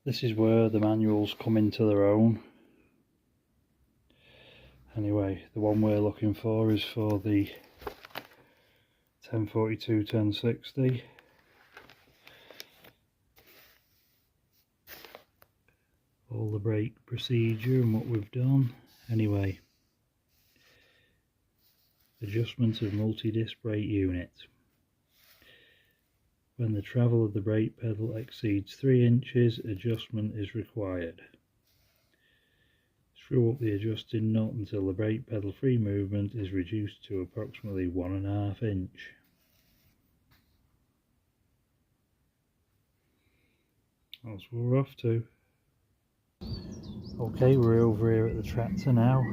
This is where the manuals come into their own. Anyway, the one we're looking for is for the 1042 1060. All the brake procedure and what we've done. Anyway, adjustment of multi-disc brake unit. When the travel of the brake pedal exceeds 3 inches, adjustment is required. Screw up the adjusting nut until the brake pedal free movement is reduced to approximately 1.5 inch. That's what we're off to. Okay, we're over here at the tractor now.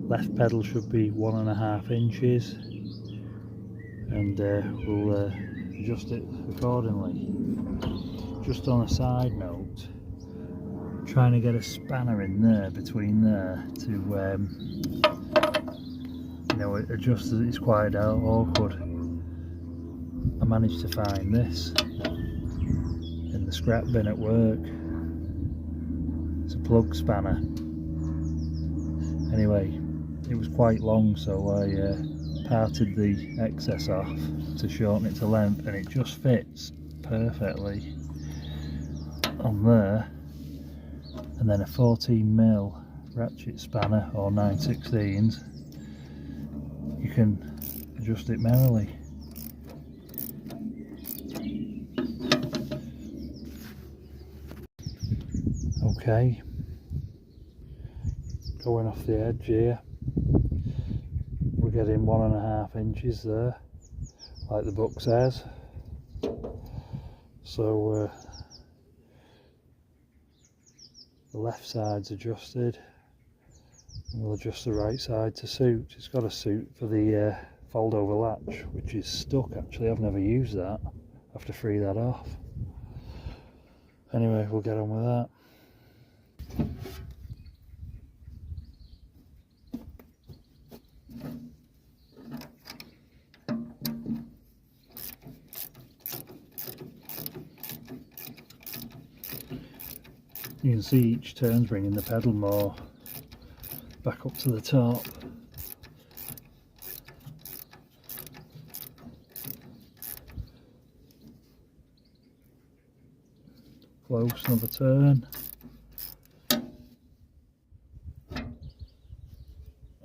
Left pedal should be 1.5 inches, and we'll adjust it accordingly. Just on a side note, trying to get a spanner in there between there to adjust as it's quite awkward. I managed to find this in the scrap bin at work. It's a plug spanner. Anyway, it was quite long, so I parted the excess off to shorten it to length, and it just fits perfectly on there. And then a 14mm ratchet spanner, or 9/16, you can adjust it merrily. Okay, going off the edge here, we're getting 1.5 inches there, like the book says. So the left side's adjusted, and we'll adjust the right side to suit. It's got a suit for the fold over latch, which is stuck actually. I've never used that. I have to free that off. Anyway, we'll get on with that. You can see each turn's bringing the pedal more back up to the top. Close, another turn.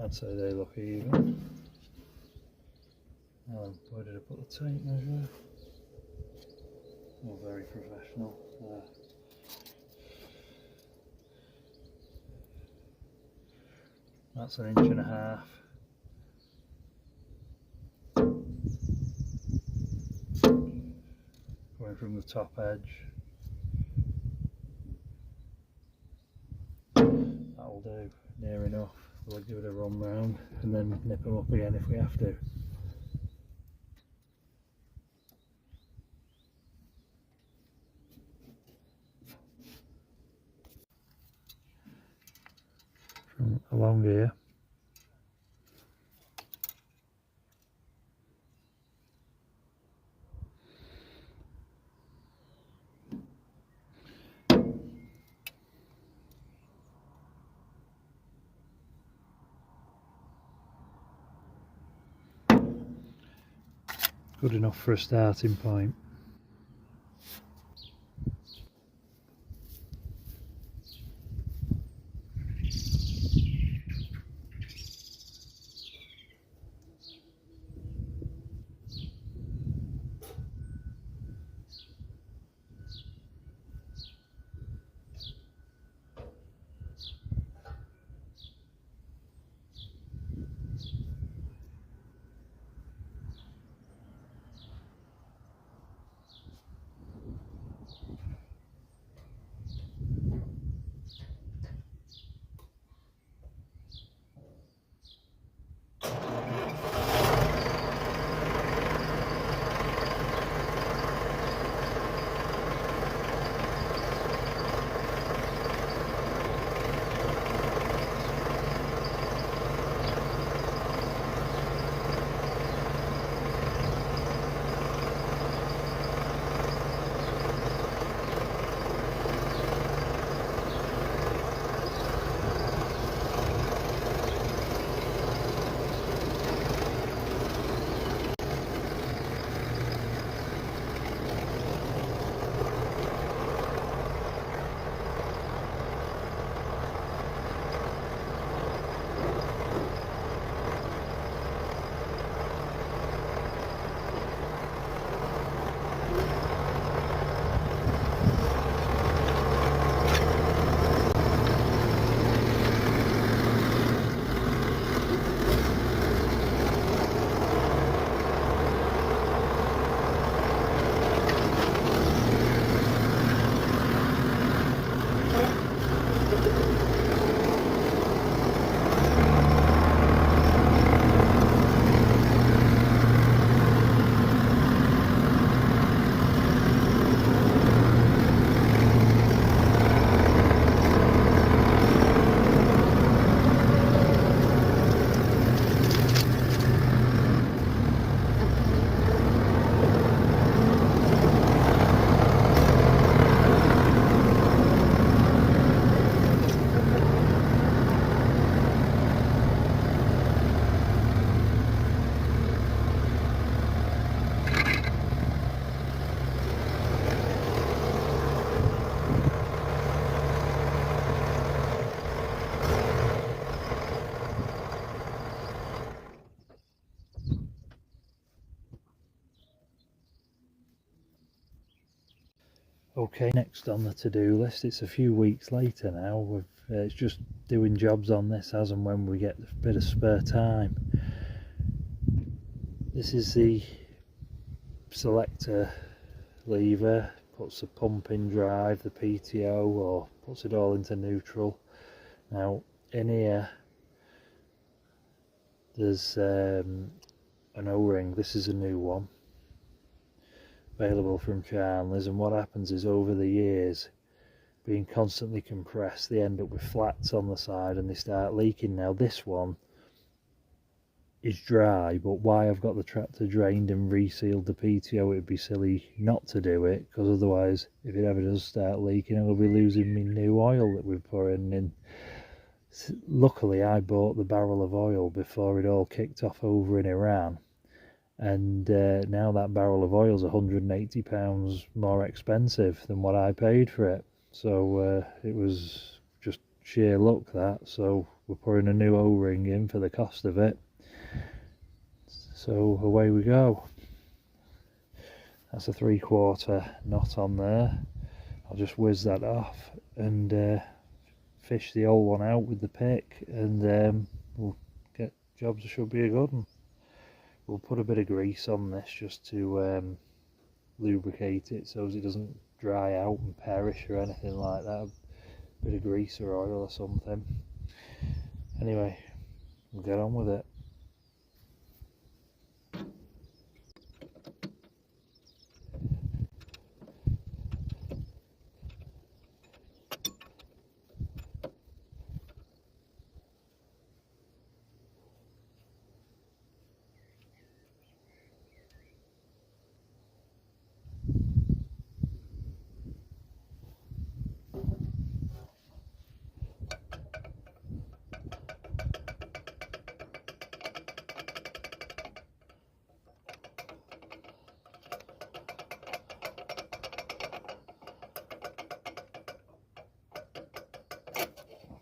I'd say they look even. Where did I put the tape measure? Oh, very professional. There. That's 1.5 inches. Going from the top edge. That'll do, near enough. We'll give it a run round and then nip them up again if we have to. From along here. Good enough for a starting point. Okay, next on the to-do list, it's a few weeks later now, it's just doing jobs on this as and when we get a bit of spare time. This is the selector lever, puts the pump in drive, the PTO, or puts it all into neutral. Now in here there's an O-ring. This is a new one, available from Charnley's, and what happens is over the years, being constantly compressed, they end up with flats on the side and they start leaking. Now this one is dry, but why I've got the tractor drained and resealed the PTO, it would be silly not to do it, because otherwise if it ever does start leaking I'll be losing my new oil that we're pouring in. Luckily I bought the barrel of oil before it all kicked off over in Iran, and now that barrel of oil is £180 more expensive than what I paid for it. So it was just sheer luck that. So we're pouring a new O-ring in for the cost of it. So away we go. That's a 3/4 knot on there. I'll just whiz that off and fish the old one out with the pick, and we'll get jobs. Should be a good one. We'll put a bit of grease on this just to lubricate it so it doesn't dry out and perish or anything like that. A bit of grease or oil or something. Anyway, we'll get on with it.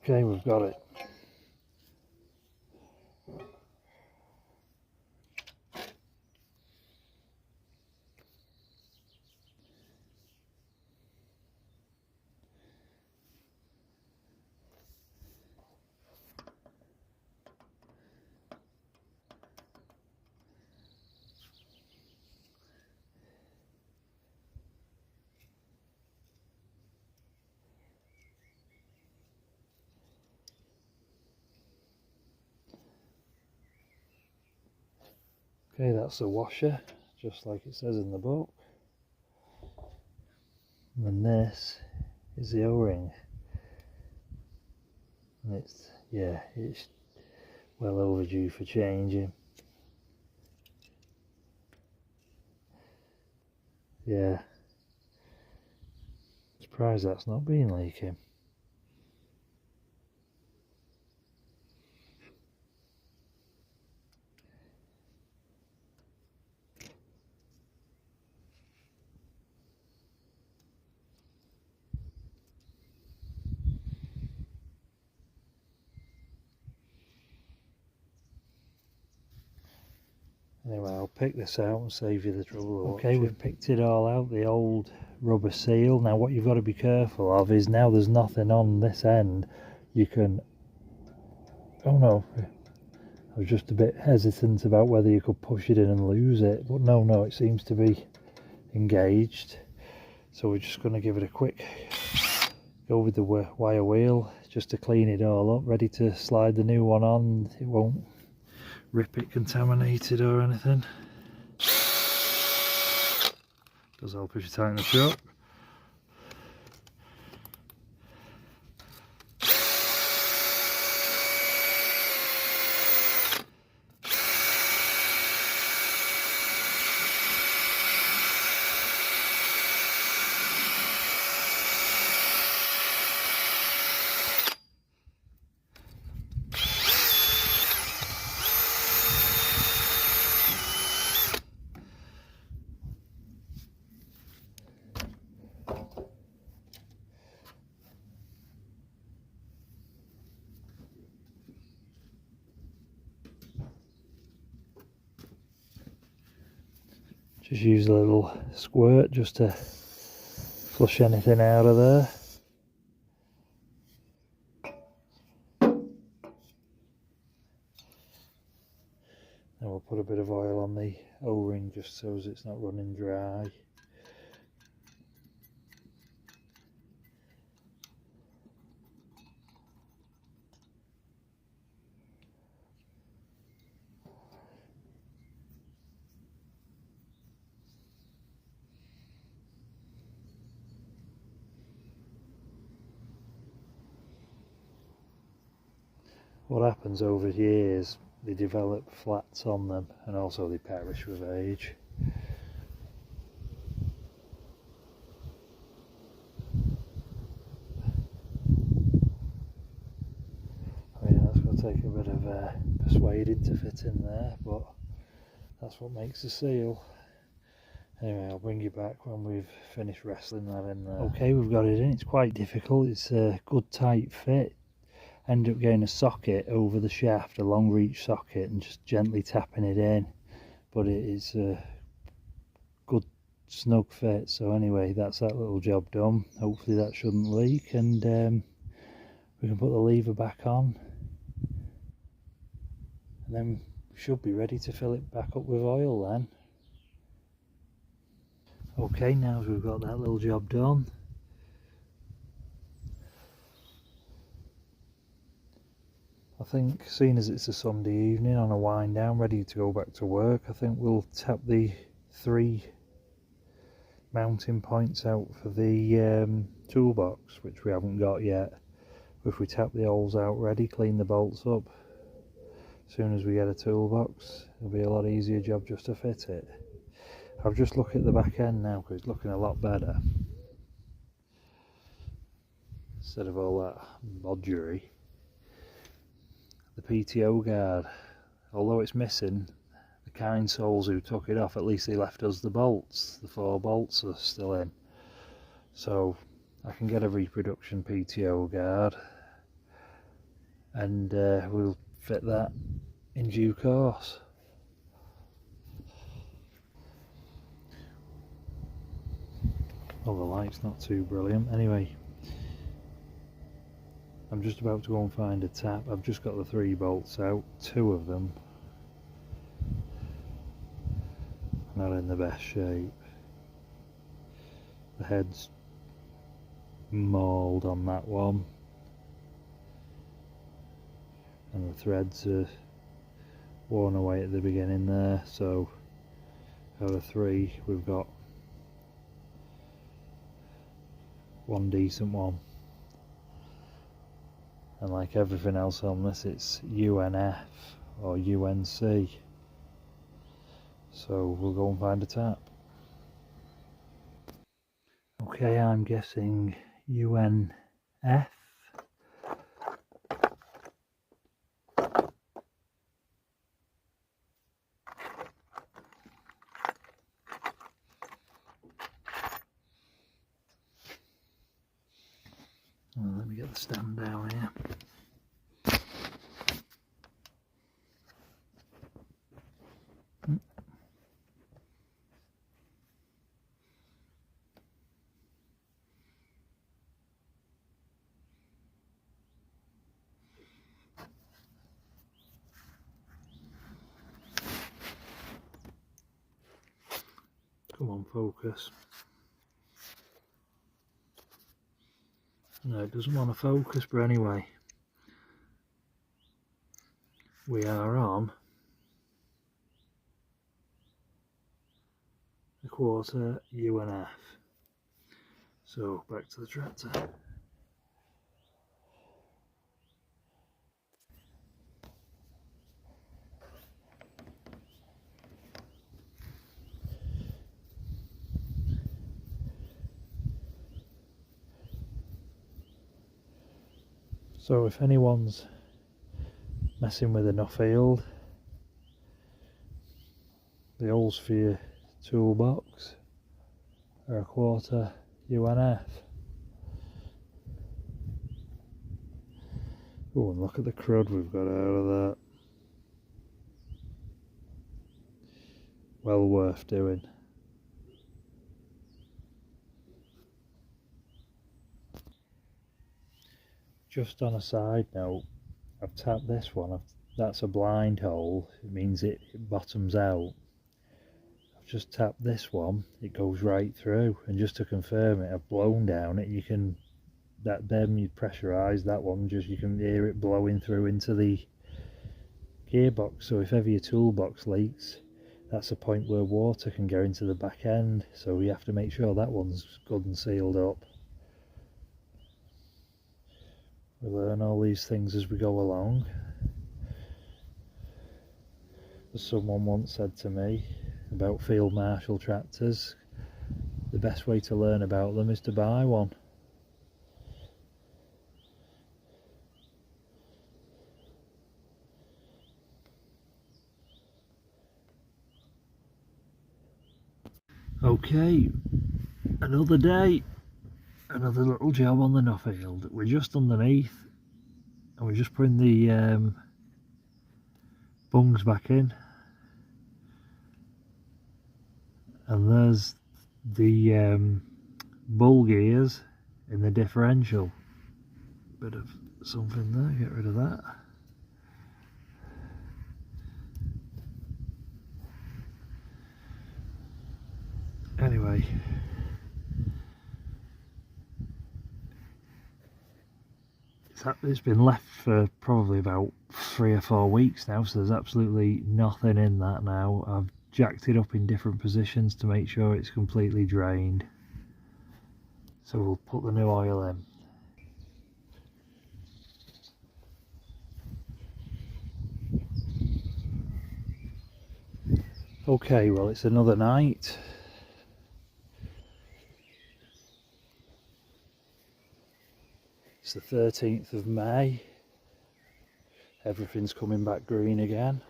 Okay, we've got it. Okay, that's the washer, just like it says in the book. And then this is the O-ring. And it's well overdue for changing. Yeah. Surprised that's not been leaking. Anyway, I'll pick this out and save you the trouble of watching. Okay, we've picked it all out, the old rubber seal. Now what you've got to be careful of is, now there's nothing on this end, you can... Oh no, I was just a bit hesitant about whether you could push it in and lose it, but no, it seems to be engaged. So we're just going to give it a quick go with the wire wheel just to clean it all up, ready to slide the new one on. It won't rip it contaminated or anything. Does help if you tighten the truck. Just use a little squirt just to flush anything out of there. Then we'll put a bit of oil on the O-ring just so as it's not running dry. What happens over years, they develop flats on them and also they perish with age. I mean, that's going to take a bit of persuading to fit in there, but that's what makes a seal. Anyway, I'll bring you back when we've finished wrestling that in there. Okay, we've got it in. It's quite difficult. It's a good tight fit. End up getting a socket over the shaft, a long reach socket, and just gently tapping it in. But it is a good snug fit. So anyway, that's that little job done. Hopefully that shouldn't leak, and we can put the lever back on. And then we should be ready to fill it back up with oil then. Okay, now as we've got that little job done, I think, seeing as it's a Sunday evening on a wind down, ready to go back to work, I think we'll tap the 3 mounting points out for the toolbox, which we haven't got yet. If we tap the holes out ready, clean the bolts up, as soon as we get a toolbox, it'll be a lot easier job just to fit it. I'll just look at the back end now because it's looking a lot better, instead of all that bodgery. The PTO guard, although it's missing, the kind souls who took it off, at least they left us the bolts. The 4 bolts are still in, so I can get a reproduction PTO guard, and we'll fit that in due course. Well, the light's not too brilliant. Anyway, I'm just about to go and find a tap. I've just got the 3 bolts out, 2 of them not in the best shape. The head's mauled on that one, and the threads are worn away at the beginning there, so out of 3 we've got 1 decent one. And like everything else on this, it's UNF or UNC, so we'll go and find a tap. Okay, I'm guessing UNF. Let me get the stand down here. Come on, focus. No, it doesn't want to focus, but anyway, we are on a 1/4 UNF. So back to the tractor. So if anyone's messing with a Nuffield, the holes for your toolbox are a 1/4 UNF. Oh, and look at the crud we've got out of that. Well worth doing. Just on a side note, I've tapped this one, that's a blind hole, it means it bottoms out. I've just tapped this one, it goes right through, and just to confirm it, I've blown down it. You can, them you pressurise, that one just, you can hear it blowing through into the gearbox, so if ever your toolbox leaks, that's a point where water can go into the back end, so we have to make sure that one's good and sealed up. We learn all these things as we go along. As someone once said to me about field marshal tractors, the best way to learn about them is to buy one. Okay, another day, another little job on the Nuffield. We're just underneath and we're just putting the bungs back in, and there's the bull gears in the differential. Bit of something there, get rid of that. Anyway, it's been left for probably about 3 or 4 weeks now, so there's absolutely nothing in that now. I've jacked it up in different positions to make sure it's completely drained. So we'll put the new oil in. Okay, well, it's another night. It's the 13th of May. Everything's coming back green again.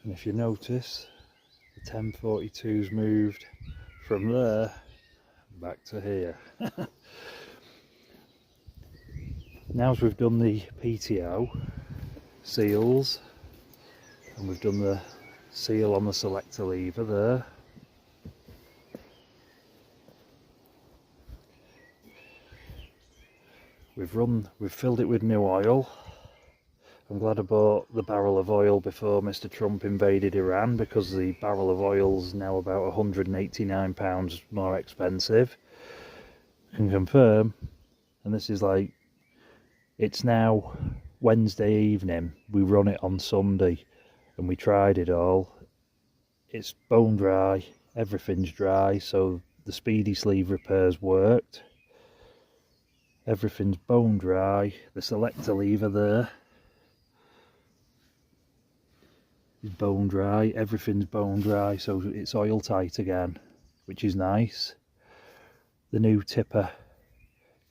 And if you notice, the 1042's moved from there back to here. Now as we've done the PTO seals, and we've done the seal on the selector lever there, we've filled it with new oil. I'm glad I bought the barrel of oil before Mr. Trump invaded Iran, because the barrel of oil's now about £189 more expensive. I can confirm, and this is like, it's now Wednesday evening, we run it on Sunday, and we tried it all. It's bone dry, everything's dry, so the speedy sleeve repairs worked. Everything's bone dry. The selector lever there is bone dry, everything's bone dry, so it's oil tight again, which is nice. The new tipper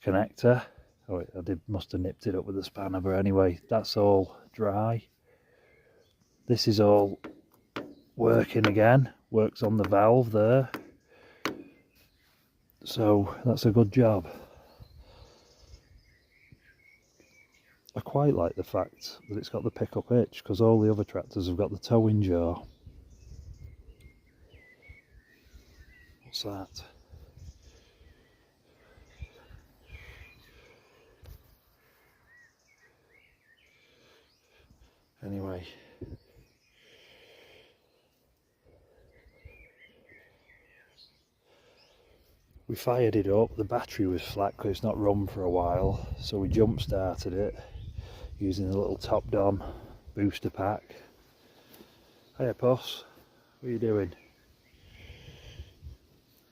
connector, must have nipped it up with a spanner, but anyway, that's all dry. This is all working again, works on the valve there, so that's a good job. I quite like the fact that it's got the pickup hitch, because all the other tractors have got the towing jar. What's that? Anyway, we fired it up. The battery was flat because it's not run for a while, so we jump started it using the little top dom booster pack. Hiya Puss, what are you doing?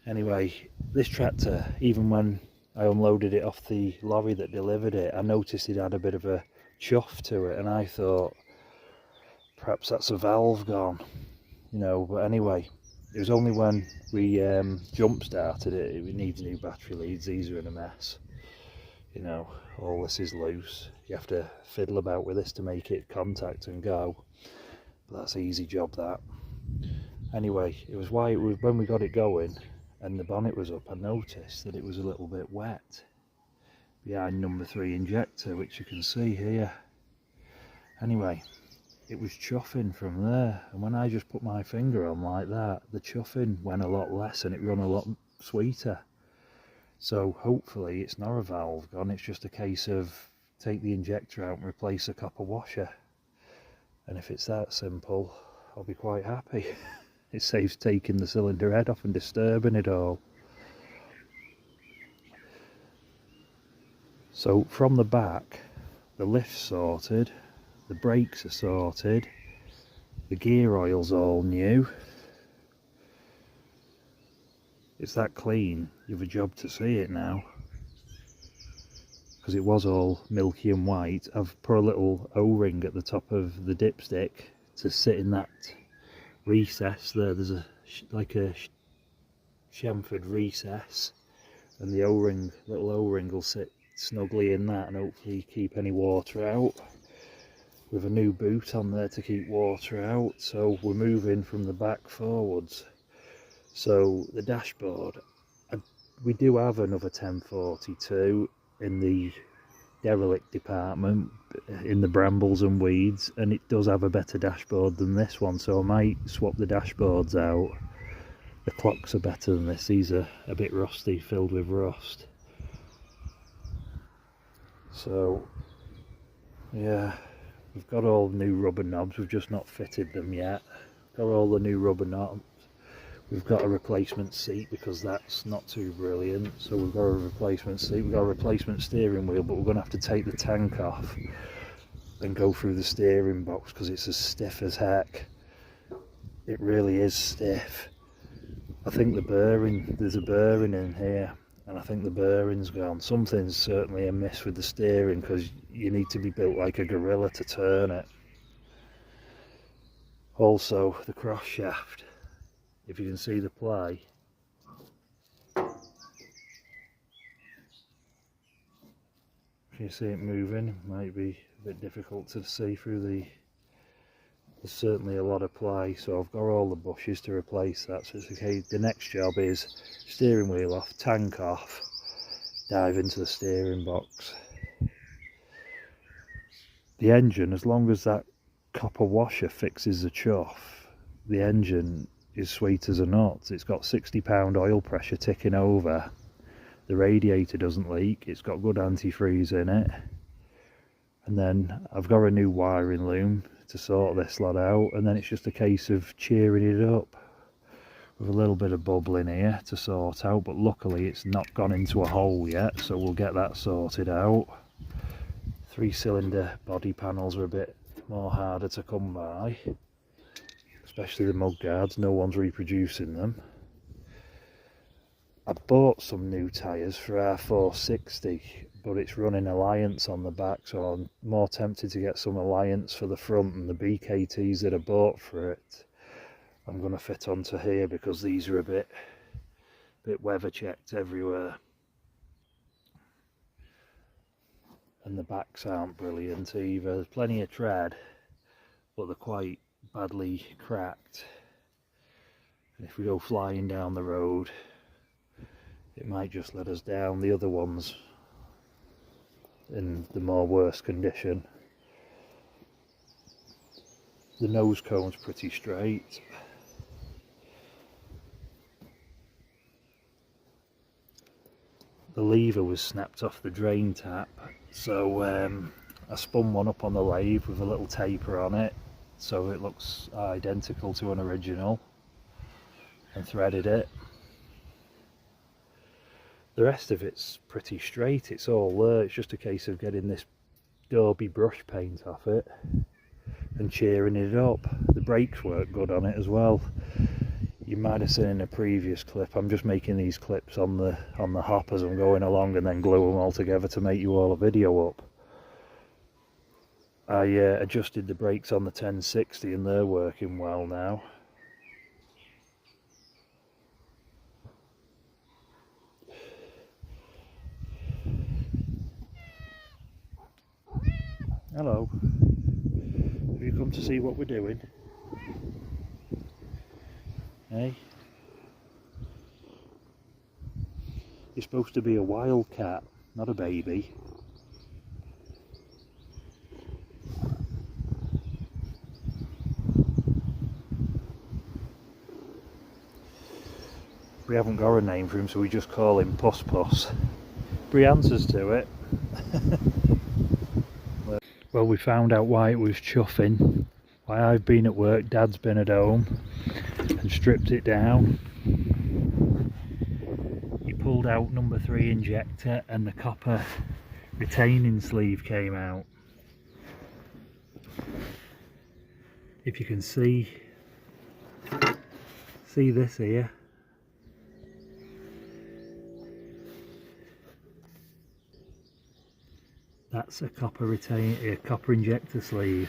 Anyway, this tractor, even when I unloaded it off the lorry that delivered it, I noticed it had a bit of a chuff to it, and I thought perhaps that's a valve gone, you know. But anyway, it was only when we jump started it, it needs new battery leads. These are in a mess, you know, all this is loose. You have to fiddle about with this to make it contact and go, but that's an easy job, that. Anyway, it was when we got it going and the bonnet was up, I noticed that it was a little bit wet behind number 3 injector, which you can see here. Anyway, it was chuffing from there, and when I just put my finger on like that, the chuffing went a lot less and it run a lot sweeter. So hopefully it's not a valve gone, it's just a case of take the injector out and replace a copper washer. And if it's that simple, I'll be quite happy. It saves taking the cylinder head off and disturbing it all. So from the back, the lift's sorted, the brakes are sorted, the gear oil's all new. It's that clean, you've a job to see it now. Because it was all milky and white. I've put a little O-ring at the top of the dipstick to sit in that recess there. There's like a chamfered recess, and the O-ring, little O-ring will sit snugly in that and hopefully keep any water out, with a new boot on there to keep water out. So we're moving from the back forwards. So the dashboard, we do have another 1042 in the derelict department, in the brambles and weeds, and it does have a better dashboard than this one, so I might swap the dashboards out. The clocks are better than this. These are a bit rusty, filled with rust. So yeah, we've got all new rubber knobs, we've just not fitted them yet. Got all the new rubber knobs. We've got a replacement seat because that's not too brilliant, so we've got a replacement seat. We've got a replacement steering wheel, but we're going to have to take the tank off and go through the steering box because it's as stiff as heck. It really is stiff. I think the bearing, there's a bearing in here, and I think the bearing's gone. Something's certainly amiss with the steering because you need to be built like a gorilla to turn it. Also, the cross shaft. If you can see the play, can you see it moving? It might be a bit difficult to see through the, there's certainly a lot of play, so I've got all the bushes to replace that. So it's okay. The next job is steering wheel off, tank off, dive into the steering box. The engine, as long as that copper washer fixes the chuff, the engine is sweet as a nut. It's got 60-pound oil pressure ticking over. The radiator doesn't leak. It's got good antifreeze in it. And then I've got a new wiring loom to sort this lot out, and then it's just a case of cheering it up with a little bit of bubbling here to sort out, but luckily it's not gone into a hole yet, so we'll get that sorted out. 3-cylinder body panels are a bit more harder to come by, especially the mudguards. No one's reproducing them. I bought some new tyres for our 460, but it's running Alliance on the back, so I'm more tempted to get some Alliance for the front, and the BKTs that I bought for it I'm going to fit onto here because these are a bit weather checked everywhere, and the backs aren't brilliant either. There's plenty of tread, but they're quite badly cracked, and if we go flying down the road it might just let us down. The other ones in the more worse condition. The nose cone's pretty straight. The lever was snapped off the drain tap, so I spun one up on the lathe with a little taper on it so it looks identical to an original, and threaded it. The rest of it's pretty straight, it's all there. It's just a case of getting this Derby brush paint off it and cheering it up. The brakes work good on it as well. You might have seen in a previous clip, I'm just making these clips on the hop as I'm going along and then glue them all together to make you all a video up. I adjusted the brakes on the 1060 and they're working well now. Hello. Have you come to see what we're doing? Hey? You're supposed to be a wildcat, not a baby. . We haven't got a name for him, so we just call him Puss Puss. But he answers to it. Well, we found out why it was chuffing. Why I've been at work, Dad's been at home, and stripped it down. He pulled out number 3 injector and the copper retaining sleeve came out. If you can see this here, that's a copper injector sleeve.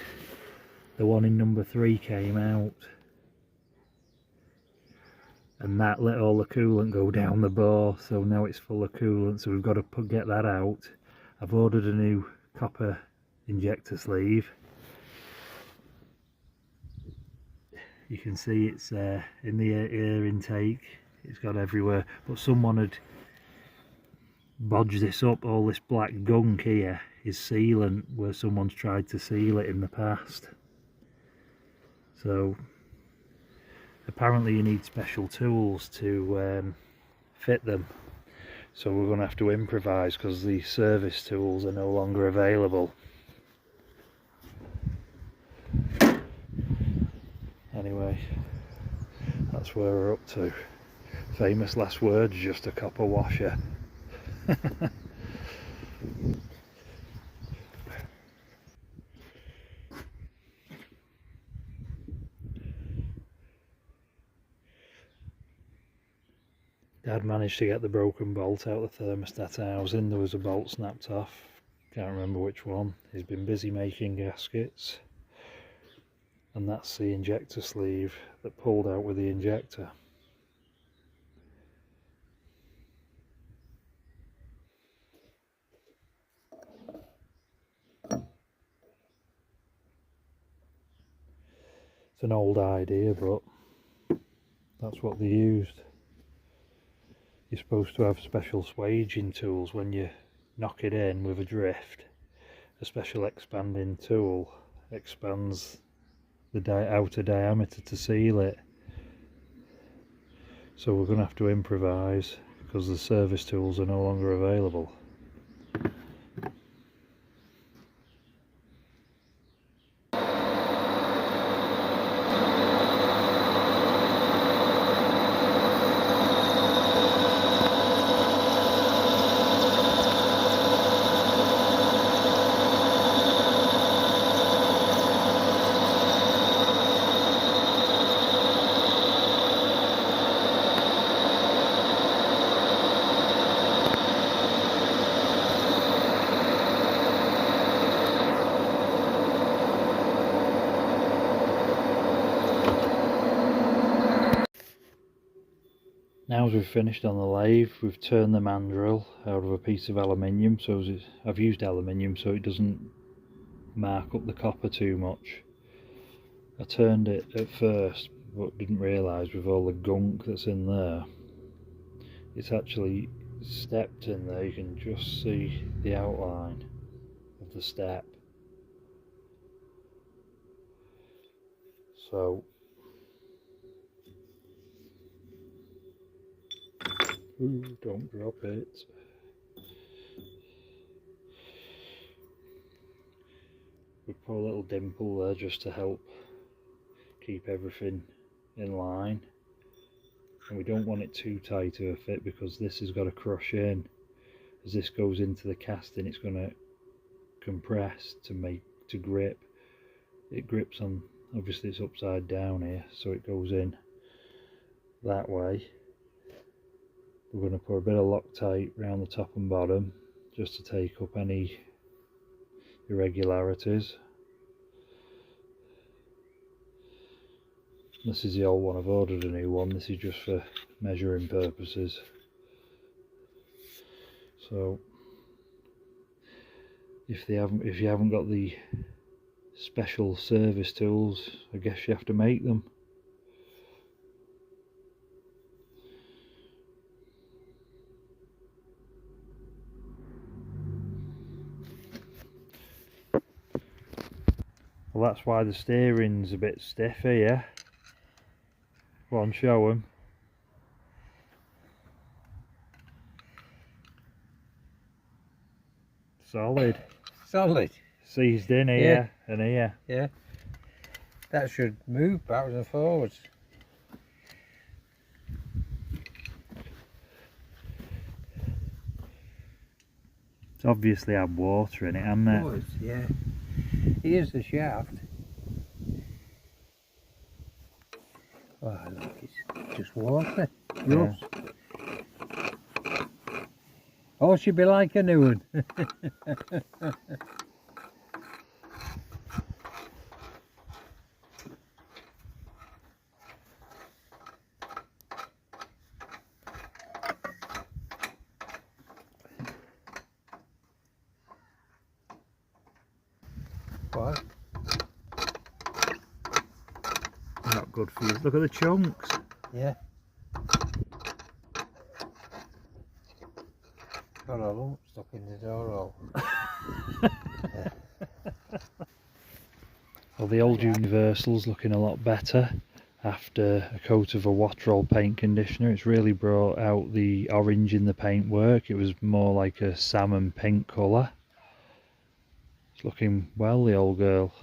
The one in number 3 came out, and that let all the coolant go down the bore, so now it's full of coolant, so we've got to get that out. I've ordered a new copper injector sleeve. You can see it's in the air intake, it's got everywhere, but someone had bodged this up. All this black gunk here is sealant, where someone's tried to seal it in the past. So apparently you need special tools to fit them, so we're going to have to improvise because the service tools are no longer available. Anyway, that's where we're up to. Famous last words, just a copper washer. Dad managed to get the broken bolt out of the thermostat housing. There was a bolt snapped off, can't remember which one. He's been busy making gaskets, and that's the injector sleeve that pulled out with the injector. It's an old idea, but that's what they used. You're supposed to have special swaging tools when you knock it in with a drift. A special expanding tool expands the outer diameter to seal it. So we're going to have to improvise because the service tools are no longer available. Now as we've finished on the lathe, we've turned the mandrel out of a piece of aluminium, so I've used aluminium so it doesn't mark up the copper too much. I turned it at first but didn't realise with all the gunk that's in there, it's actually stepped in there. You can just see the outline of the step. So ooh, don't drop it. We put a little dimple there just to help keep everything in line, and we don't want it too tight to a fit because this has got to crush in. As this goes into the casting, it's going to compress to grip. It grips on, obviously it's upside down here, so it goes in that way. We're going to put a bit of Loctite around the top and bottom just to take up any irregularities. This is the old one. I've ordered a new one. This is just for measuring purposes. So if you haven't got the special service tools, I guess you have to make them. Well, that's why the steering's a bit stiff here. Go on, show them. solid. Solid. Seized in here and here. Yeah. That should move backwards and forwards. It's obviously had water in it, hasn't it? Oh, yeah. Here's the shaft. Oh, look, it's just water. Rust. Oh, she'd be like a new one. What? Not good for you. Look at the chunks. Yeah. Got a lump stuck in the door hole. Well, the old Universal's looking a lot better after a coat of a Watrol paint conditioner. It's really brought out the orange in the paintwork. It was more like a salmon pink colour. It's looking well, the old girl.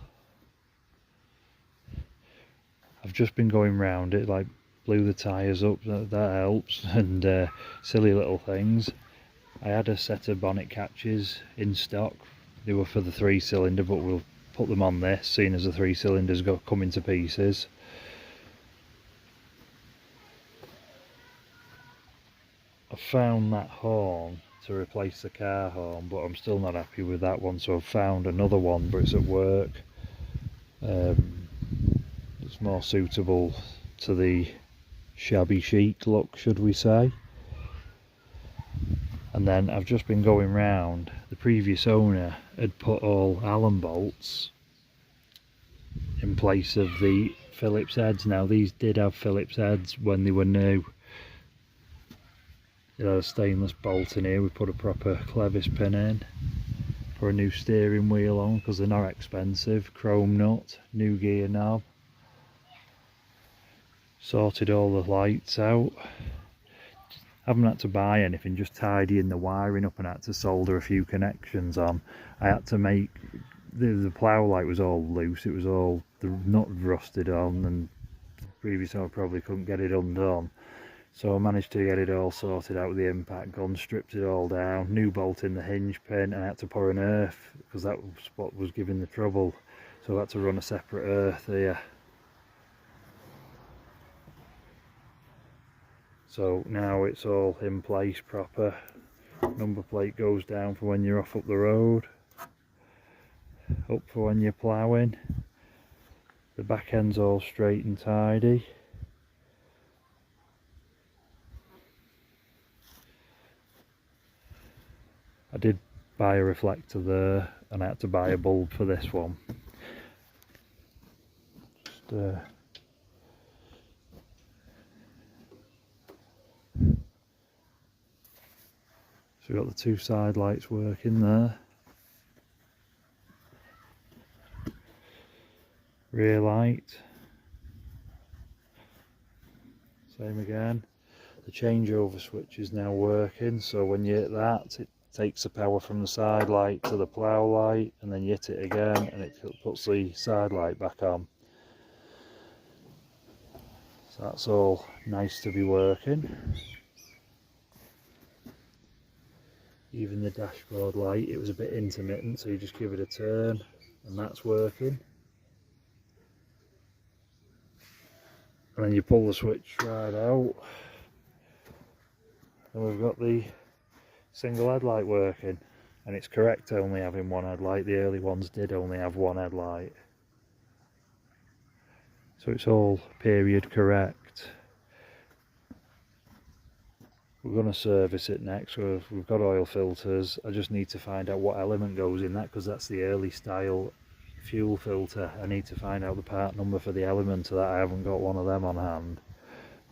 I've just been going round it, like blew the tyres up, that helps, and silly little things. I had a set of bonnet catches in stock. They were for the 3-cylinder, but we'll put them on this, seeing as the 3-cylinders come into pieces. I found that horn to replace the car horn, but I'm still not happy with that one, so I've found another one, but it's at work. It's more suitable to the shabby chic look, should we say. And then I've just been going round. The previous owner had put all Allen bolts in place of the Phillips heads. Now these did have Phillips heads when they were new. It had a stainless bolt in here. We put a proper clevis pin in for a new steering wheel on because they're not expensive. Chrome nut, new gear knob. Sorted all the lights out. Haven't had to buy anything, just tidying the wiring up and had to solder a few connections on. I had to make the plough light was all loose, it was all the nut rusted on, and the previous owner probably couldn't get it undone. So I managed to get it all sorted out with the impact gun, stripped it all down, new bolt in the hinge pin, and I had to pour an earth because that was what was giving the trouble. So I had to run a separate earth here. So now it's all in place proper. Number plate goes down for when you're off up the road, up for when you're ploughing. The back end's all straight and tidy. I did buy a reflector there and I had to buy a bulb for this one. Just, so we've got the two side lights working there. Rear light. Same again. The changeover switch is now working, so when you hit that, it takes the power from the side light to the plough light, and then you hit it again and it puts the side light back on. So that's all nice to be working. Even the dashboard light, it was a bit intermittent, so you just give it a turn and that's working. And then you pull the switch right out and we've got the single headlight working. And it's correct only having one headlight, the early ones did only have one headlight. So it's all period correct. We're going to service it next. We've got oil filters. I just need to find out what element goes in that, because that's the early style fuel filter. I need to find out the part number for the element of that. I haven't got one of them on hand.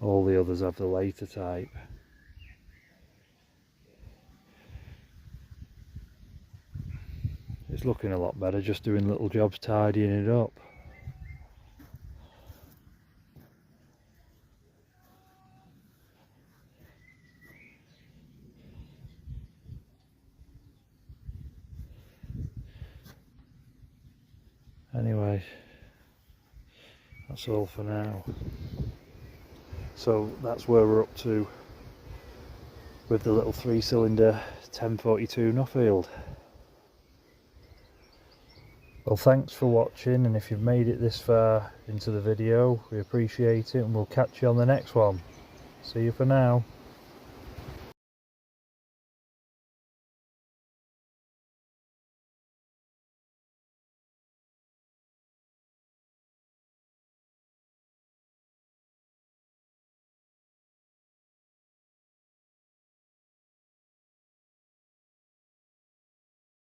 All the others have the later type. It's looking a lot better, just doing little jobs tidying it up. Anyway, that's all for now. So that's where we're up to with the little 3-cylinder 1042 Nuffield. Well, thanks for watching, and if you've made it this far into the video, we appreciate it, and we'll catch you on the next one. See you for now.